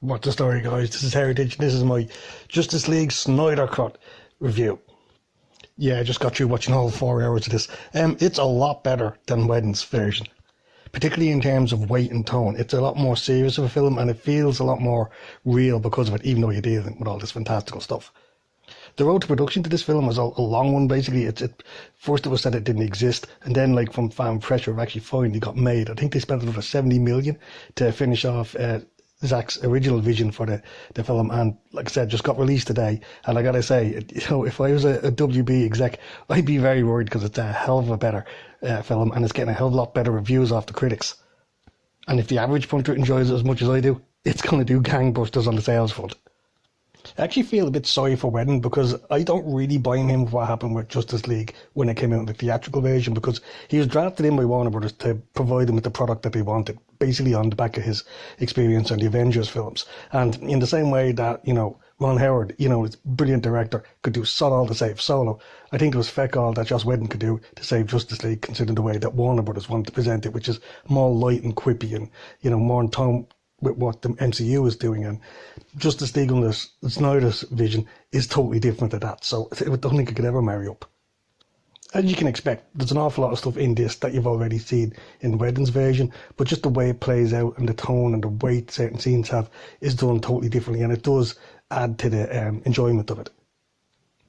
What's the story, guys? This is Heritage. This is my Justice League Snyder Cut review. Yeah, I just got through watching all 4 hours of this. It's a lot better than Whedon's version, particularly in terms of weight and tone. It's a lot more serious of a film, and it feels a lot more real because of it, even though you're dealing with all this fantastical stuff. The road to production to this film was a long one, basically. First it was said it didn't exist, and then, like, from fan pressure, it actually finally got made. I think they spent another $70 million to finish off Zack's original vision for the film, and like I said, just got released today. And I gotta say, if I was a WB exec, I'd be very worried, because it's a hell of a better film, and it's getting a hell of a lot better reviews off the critics. And if the average punter enjoys it as much as I do, it's gonna do gangbusters on the sales front. I actually feel a bit sorry for Whedon, because I don't really blame him for what happened with Justice League when it came out in the theatrical version, because he was drafted in by Warner Brothers to provide them with the product that they wanted, basically on the back of his experience on the Avengers films. And in the same way that, Ron Howard, his brilliant director, could do sod all to save Solo, I think it was feck all that Joss Whedon could do to save Justice League, considering the way that Warner Brothers wanted to present it, which is more light and quippy and, more in tone with what the MCU is doing. And Justice League under Snyder's vision is totally different to that, so I don't think it could ever marry up. As you can expect, there's an awful lot of stuff in this that you've already seen in Whedon's version, but just the way it plays out and the tone and the weight certain scenes have is done totally differently, and it does add to the enjoyment of it.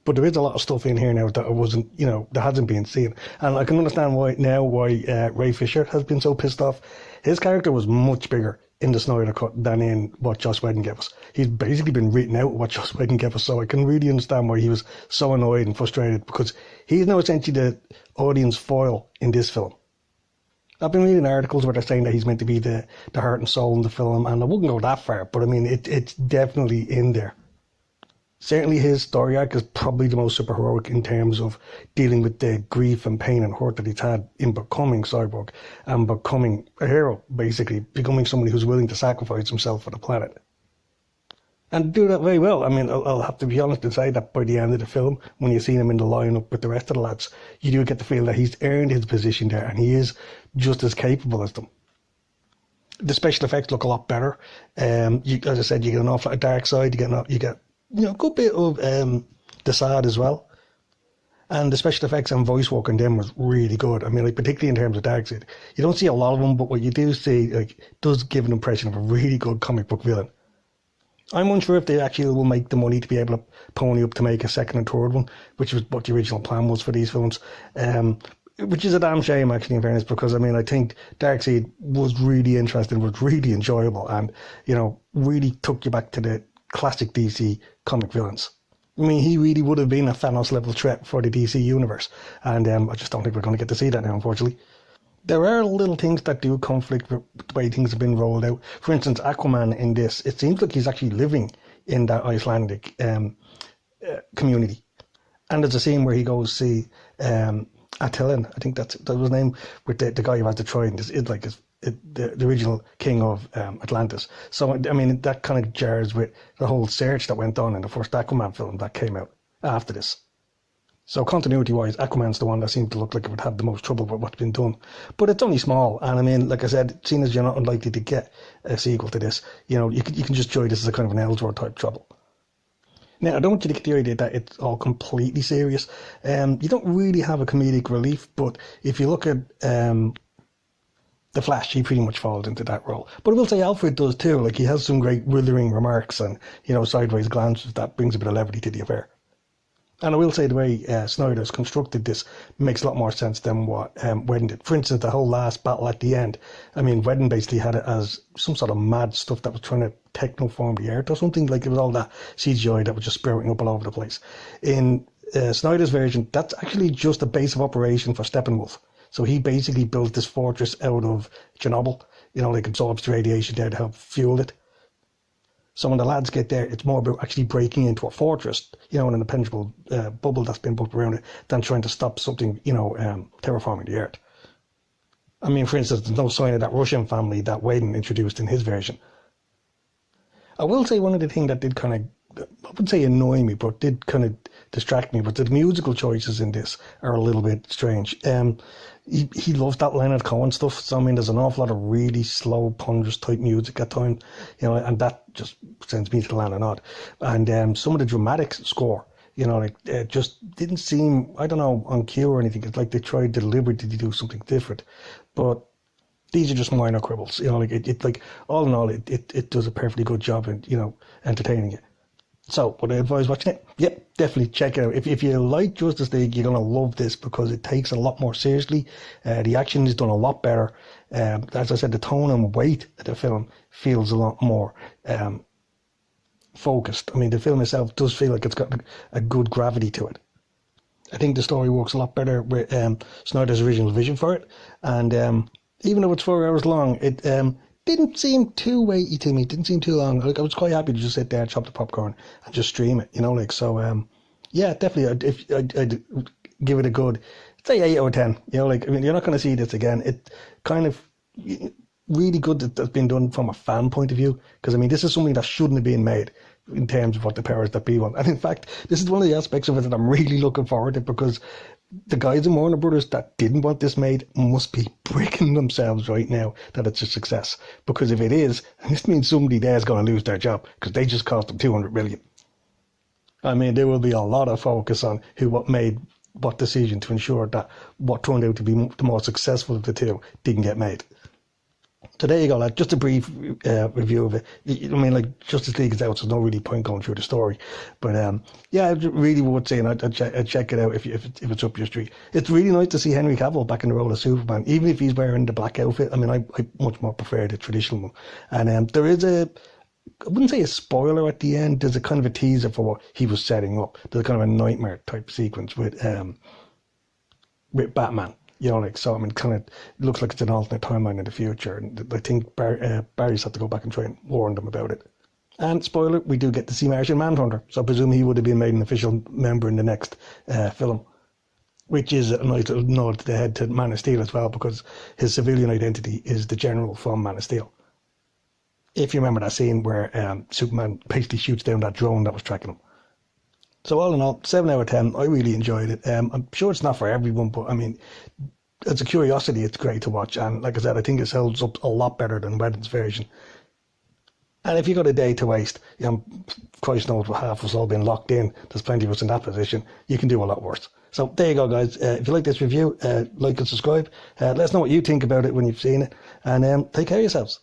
But there is a lot of stuff in here now that that hasn't been seen, and I can understand why Ray Fisher has been so pissed off. His character was much bigger in the Snyder Cut than in what Joss Whedon gave us. He's basically been written out what Joss Whedon gave us, so I can really understand why he was so annoyed and frustrated, because he's now essentially the audience foil in this film. I've been reading articles where they're saying that he's meant to be the heart and soul in the film, and I wouldn't go that far, but I mean, it's definitely in there. Certainly his story arc is probably the most superheroic in terms of dealing with the grief and pain and hurt that he's had in becoming Cyborg and becoming a hero, basically, becoming somebody who's willing to sacrifice himself for the planet. And do that very well. I mean, I'll have to be honest and say that by the end of the film, when you see him in the lineup with the rest of the lads, you do get the feel that he's earned his position there, and he is just as capable as them. The special effects look a lot better. As I said, you get an awful lot of dark side, you get a good bit of the sad as well, and the special effects and voice work in them was really good. I mean, like, particularly in terms of Darkseid, you don't see a lot of them, but what you do see, does give an impression of a really good comic book villain. I'm unsure if they actually will make the money to be able to pony up to make a second and third one, which was what the original plan was for these films, which is a damn shame, actually, in fairness, because I mean, I think Darkseid was really interesting, was really enjoyable, and really took you back to the classic DC comic villains. I mean, he really would have been a Thanos level threat for the DC universe, and I just don't think we're going to get to see that now, unfortunately. There are little things that do conflict with the way things have been rolled out. For instance, Aquaman in this, it seems like he's actually living in that Icelandic community, and there's a scene where he goes see Attilan, I think that was his name, with the guy who has the trident. It's like the original king of Atlantis. So, I mean, that kind of jars with the whole search that went on in the first Aquaman film that came out after this. So continuity-wise, Aquaman's the one that seems to look like it would have the most trouble with what's been done. But it's only small, and I mean, like I said, seeing as you're not unlikely to get a sequel to this, you can just enjoy this as a kind of an Ellsworth type trouble. Now, I don't want you to get the idea that it's all completely serious. You don't really have a comedic relief, but if you look at The Flash, he pretty much falls into that role. But I will say Alfred does too. Like, he has some great withering remarks and, sideways glances that brings a bit of levity to the affair. And I will say the way Snyder's constructed this makes a lot more sense than what Whedon did. For instance, the whole last battle at the end, I mean, Whedon basically had it as some sort of mad stuff that was trying to technoform the earth or something. Like, it was all that CGI that was just sprouting up all over the place. In Snyder's version, that's actually just a base of operation for Steppenwolf. So he basically built this fortress out of Chernobyl, like absorbs the radiation there to help fuel it. So when the lads get there, it's more about actually breaking into a fortress, in an impenetrable bubble that's been built around it, than trying to stop something, terraforming the earth. I mean, for instance, there's no sign of that Russian family that Whedon introduced in his version. I will say one of the things that did kind of wouldn't say annoy me, but did kind of distract me. But the musical choices in this are a little bit strange. He loves that Leonard Cohen stuff. So I mean, there's an awful lot of really slow, ponderous type music at times, and that just sends me to the land of nod. And some of the dramatic score, it just didn't seem, I don't know, on cue or anything. It's like they tried deliberately to do something different, but these are just minor quibbles. Like all in all, it does a perfectly good job in, entertaining you. So, would I advise watching it? Yep, definitely check it out. If you like Justice League, you're going to love this because it takes a lot more seriously. The action is done a lot better. As I said, the tone and weight of the film feels a lot more focused. I mean, the film itself does feel like it's got a good gravity to it. I think the story works a lot better with Snyder's original vision for it. And even though it's 4 hours long, it didn't seem too weighty to me. It didn't seem too long. Like, I was quite happy to just sit there, chop the popcorn, and just stream it. Yeah, definitely. If I'd give it a good, say 8 out of 10. You're not going to see this again. It kind of really good that that's been done from a fan point of view. Because I mean, this is something that shouldn't have been made in terms of what the powers that be want. And in fact, this is one of the aspects of it that I'm really looking forward to, because the guys in Warner Brothers that didn't want this made must be bricking themselves right now that it's a success. Because if it is, this means somebody there is going to lose their job, because they just cost them $200 million. I mean, there will be a lot of focus on what made what decision to ensure that what turned out to be the more successful of the two didn't get made. So there you go, lad. Just a brief review of it. I mean, like, Justice League is out, so there's no really point going through the story. But yeah, I really would say, and I'd check it out if it's up your street. It's really nice to see Henry Cavill back in the role of Superman, even if he's wearing the black outfit. I mean, I much more prefer the traditional one. And there is I wouldn't say a spoiler at the end. There's a kind of a teaser for what he was setting up. There's kind of a nightmare type sequence with Batman. So I mean, kind of looks like it's an alternate timeline in the future, and I think Barry's had to go back and try and warn them about it. And spoiler, we do get to see Martian Manhunter, so I presume he would have been made an official member in the next film, which is a nice little nod to the head to Man of Steel as well, because his civilian identity is the General from Man of Steel. If you remember that scene where Superman basically shoots down that drone that was tracking him. So all in all, 7 out of 10. I really enjoyed it. I'm sure it's not for everyone, but I mean, as a curiosity, it's great to watch. And like I said, I think it holds up a lot better than Whedon's version. And if you've got a day to waste, Christ knows what half of us all been locked in. There's plenty of us in that position. You can do a lot worse. So there you go, guys. If you like this review, like and subscribe. Let us know what you think about it when you've seen it. And take care of yourselves.